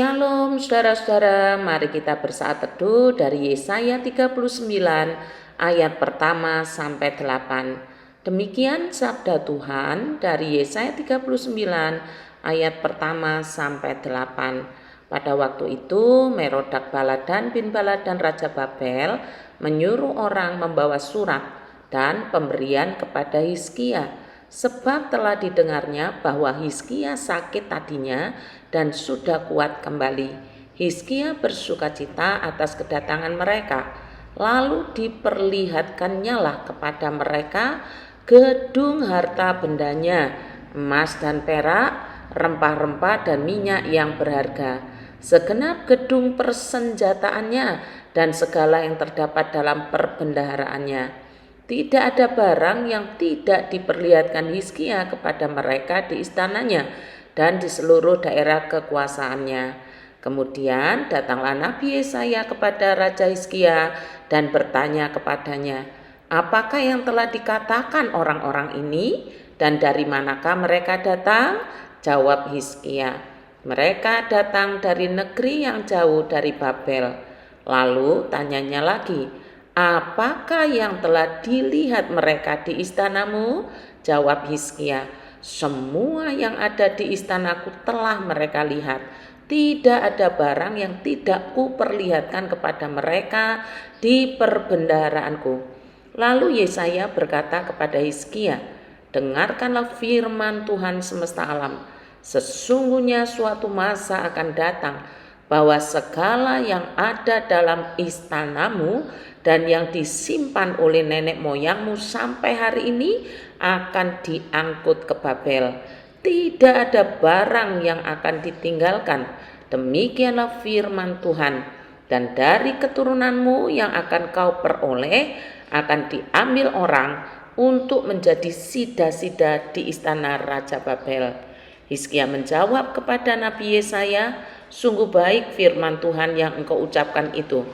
Shalom saudara-saudara, mari kita bersaat teduh dari Yesaya 39 ayat pertama sampai 8. Demikian sabda Tuhan dari Yesaya 39 ayat pertama sampai 8. Pada waktu itu Merodak Baladan bin Baladan Raja Babel menyuruh orang membawa surat dan pemberian kepada Hizkia, sebab telah didengarnya bahwa Hizkia sakit tadinya dan sudah kuat kembali. Hizkia bersukacita atas kedatangan mereka. Lalu diperlihatkannya lah kepada mereka gedung harta bendanya, emas dan perak, rempah-rempah dan minyak yang berharga, segenap gedung persenjataannya dan segala yang terdapat dalam perbendaharaannya. Tidak ada barang yang tidak diperlihatkan Hizkia kepada mereka di istananya dan di seluruh daerah kekuasaannya. Kemudian datanglah Nabi Yesaya kepada Raja Hizkia dan bertanya kepadanya, apakah yang telah dikatakan orang-orang ini dan dari manakah mereka datang? Jawab Hizkia, mereka datang dari negeri yang jauh dari Babel. Lalu tanyanya lagi, apakah yang telah dilihat mereka di istanamu? Jawab Hizkia, semua yang ada di istanaku telah mereka lihat. Tidak ada barang yang tidak kuperlihatkan kepada mereka di perbendaharaanku. Lalu Yesaya berkata kepada Hizkia, dengarkanlah firman Tuhan semesta alam. Sesungguhnya suatu masa akan datang bahwa segala yang ada dalam istanamu dan yang disimpan oleh nenek moyangmu sampai hari ini akan diangkut ke Babel. Tidak ada barang yang akan ditinggalkan. Demikianlah firman Tuhan. Dan dari keturunanmu yang akan kau peroleh akan diambil orang untuk menjadi sida-sida di istana Raja Babel. Hizkia menjawab kepada Nabi Yesaya, sungguh baik firman Tuhan yang engkau ucapkan itu.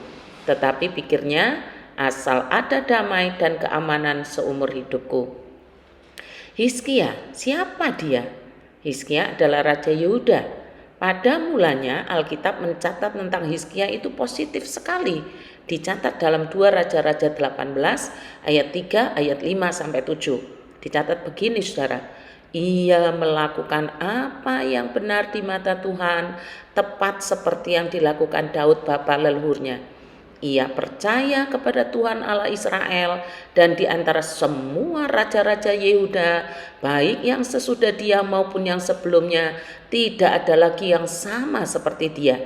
Tetapi pikirnya, asal ada damai dan keamanan seumur hidupku. Hizkia, siapa dia? Hizkia adalah Raja Yehuda. Pada mulanya Alkitab mencatat tentang Hizkia itu positif sekali. Dicatat dalam 2 Raja-Raja 18 ayat 3 ayat 5 sampai 7. Dicatat begini saudara. Ia melakukan apa yang benar di mata Tuhan, tepat seperti yang dilakukan Daud bapa leluhurnya. Ia percaya kepada Tuhan Allah Israel, dan di antara semua raja-raja Yehuda, baik yang sesudah dia maupun yang sebelumnya, tidak ada lagi yang sama seperti dia.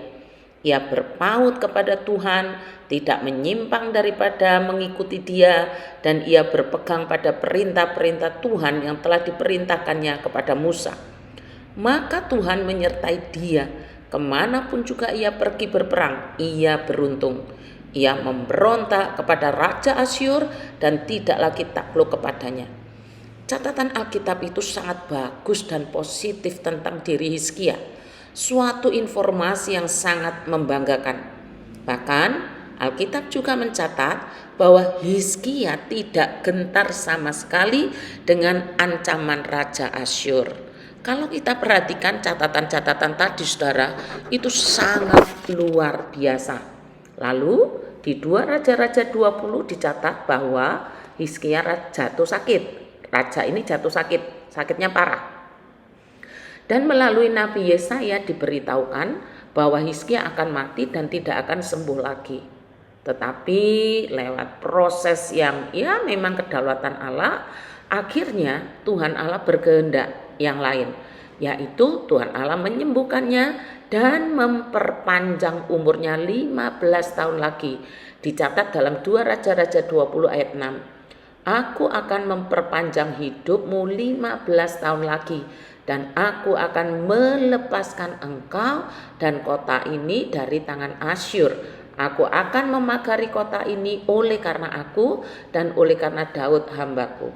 Ia berpaut kepada Tuhan, tidak menyimpang daripada mengikuti dia, dan ia berpegang pada perintah-perintah Tuhan yang telah diperintahkannya kepada Musa. Maka Tuhan menyertai dia, kemanapun juga ia pergi berperang, ia beruntung. Ia memberontak kepada Raja Asyur dan tidak lagi takluk kepadanya. Catatan Alkitab itu sangat bagus dan positif tentang diri Hizkia. Suatu informasi yang sangat membanggakan. Bahkan Alkitab juga mencatat bahwa Hizkia tidak gentar sama sekali dengan ancaman Raja Asyur. Kalau kita perhatikan catatan-catatan tadi saudara, itu sangat luar biasa. Lalu di 2 Raja-Raja 20 dicatat bahwa Hizkia jatuh sakit. Raja ini jatuh sakit, sakitnya parah. Dan melalui Nabi Yesaya diberitahukan bahwa Hizkia akan mati dan tidak akan sembuh lagi. Tetapi lewat proses yang memang kedaulatan Allah, akhirnya Tuhan Allah berkehendak yang lain, yaitu Tuhan Allah menyembuhkannya dan memperpanjang umurnya 15 tahun lagi. Dicatat dalam 2 Raja-Raja 20 ayat 6. Aku akan memperpanjang hidupmu 15 tahun lagi, dan aku akan melepaskan engkau dan kota ini dari tangan Asyur. Aku akan memagari kota ini oleh karena aku dan oleh karena Daud hambaku.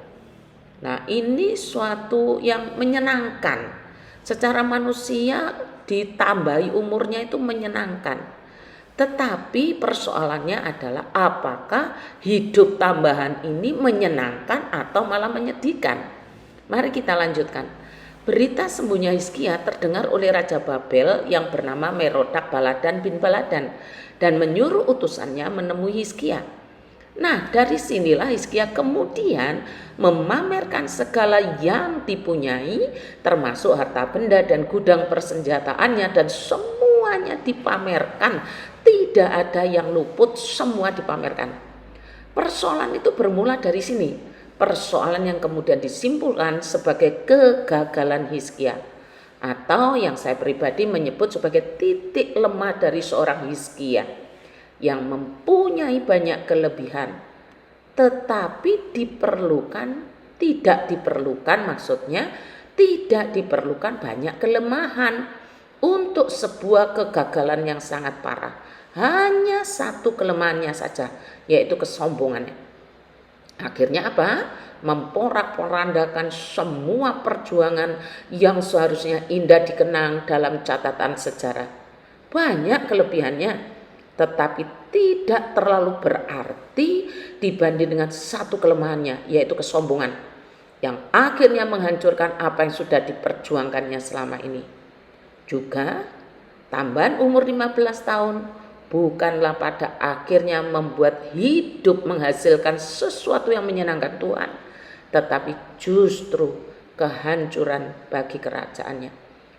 Nah, ini suatu yang menyenangkan. Secara manusia ditambahi umurnya itu menyenangkan. Tetapi persoalannya adalah apakah hidup tambahan ini menyenangkan atau malah menyedihkan? Mari kita lanjutkan. Berita sembunyi Hizkia terdengar oleh Raja Babel yang bernama Merodak Baladan bin Baladan dan menyuruh utusannya menemui Hizkia. Nah, dari sinilah Hizkia kemudian memamerkan segala yang dipunyai, termasuk harta benda dan gudang persenjataannya, dan semuanya dipamerkan. Tidak ada yang luput, semua dipamerkan. Persoalan itu bermula dari sini. Persoalan yang kemudian disimpulkan sebagai kegagalan Hizkia, atau yang saya pribadi menyebut sebagai titik lemah dari seorang Hizkia yang mempunyai banyak kelebihan, tetapi tidak diperlukan banyak kelemahan untuk sebuah kegagalan yang sangat parah. Hanya satu kelemahannya saja, yaitu kesombongannya. Akhirnya apa? Memporak-porandakan semua perjuangan yang seharusnya indah dikenang dalam catatan sejarah. Banyak kelebihannya, tetapi tidak terlalu berarti dibanding dengan satu kelemahannya, yaitu kesombongan, yang akhirnya menghancurkan apa yang sudah diperjuangkannya selama ini. Juga tambahan umur 15 tahun bukanlah pada akhirnya membuat hidup menghasilkan sesuatu yang menyenangkan Tuhan, tetapi justru kehancuran bagi kerajaannya.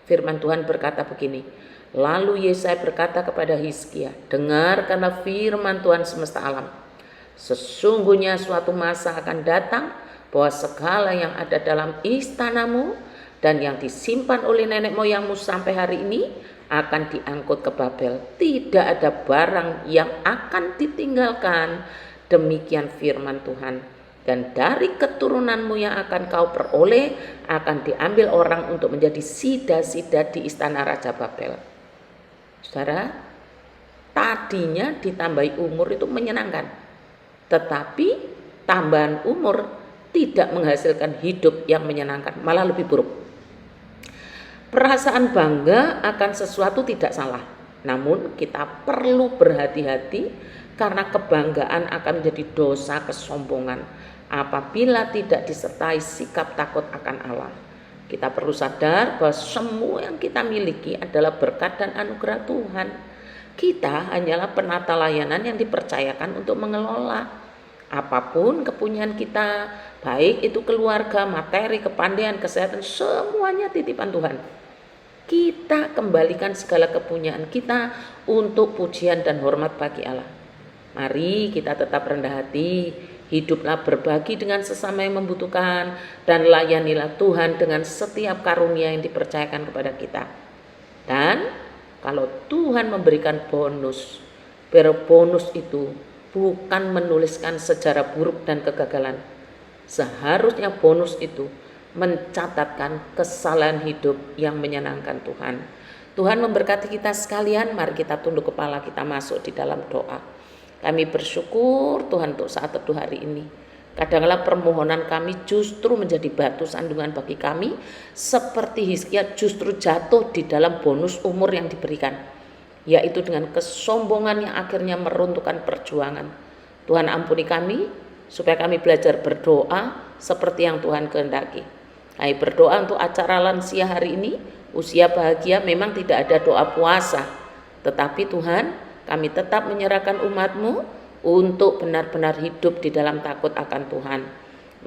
Firman Tuhan berkata begini, lalu Yesaya berkata kepada Hizkia, dengarkanlah firman Tuhan semesta alam. Sesungguhnya suatu masa akan datang bahwa segala yang ada dalam istanamu dan yang disimpan oleh nenek moyangmu sampai hari ini akan diangkut ke Babel. Tidak ada barang yang akan ditinggalkan. Demikian firman Tuhan. Dan dari keturunanmu yang akan kau peroleh akan diambil orang untuk menjadi sida-sida di istana Raja Babel. Saudara, tadinya ditambahi umur itu menyenangkan, tetapi tambahan umur tidak menghasilkan hidup yang menyenangkan, malah lebih buruk. Perasaan bangga akan sesuatu tidak salah, namun kita perlu berhati-hati karena kebanggaan akan menjadi dosa kesombongan apabila tidak disertai sikap takut akan Allah. Kita perlu sadar bahwa semua yang kita miliki adalah berkat dan anugerah Tuhan. Kita hanyalah penata layanan yang dipercayakan untuk mengelola. Apapun kepunyaan kita, baik itu keluarga, materi, kepandaian, kesehatan, semuanya titipan Tuhan. Kita kembalikan segala kepunyaan kita untuk pujian dan hormat bagi Allah. Mari kita tetap rendah hati, hiduplah berbagi dengan sesama yang membutuhkan, dan layanilah Tuhan dengan setiap karunia yang dipercayakan kepada kita. Dan kalau Tuhan memberikan bonus, bonus itu bukan menuliskan sejarah buruk dan kegagalan. Seharusnya bonus itu mencatatkan kesalahan hidup yang menyenangkan Tuhan. Tuhan memberkati kita sekalian. Mari kita tunduk kepala, kita masuk di dalam doa. Kami bersyukur Tuhan untuk saat teduh hari ini. Kadang-kala permohonan kami justru menjadi batu sandungan bagi kami, seperti Hizkia justru jatuh di dalam bonus umur yang diberikan, yaitu dengan kesombongan yang akhirnya meruntuhkan perjuangan. Tuhan ampuni kami, supaya kami belajar berdoa seperti yang Tuhan kehendaki. Kami berdoa untuk acara lansia hari ini, usia bahagia. Memang tidak ada doa puasa, tetapi Tuhan, kami tetap menyerahkan umat-Mu untuk benar-benar hidup di dalam takut akan Tuhan.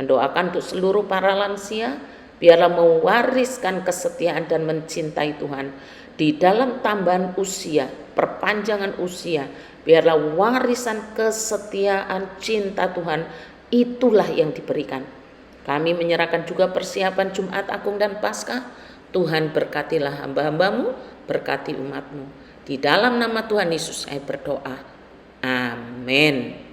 Mendoakan untuk seluruh para lansia, biarlah mewariskan kesetiaan dan mencintai Tuhan. Di dalam tambahan usia, perpanjangan usia, biarlah warisan kesetiaan cinta Tuhan itulah yang diberikan. Kami menyerahkan juga persiapan Jumat Agung dan Paskah. Tuhan berkatilah hamba-hamba-Mu, berkati umat-Mu. Di dalam nama Tuhan Yesus saya berdoa. Amin.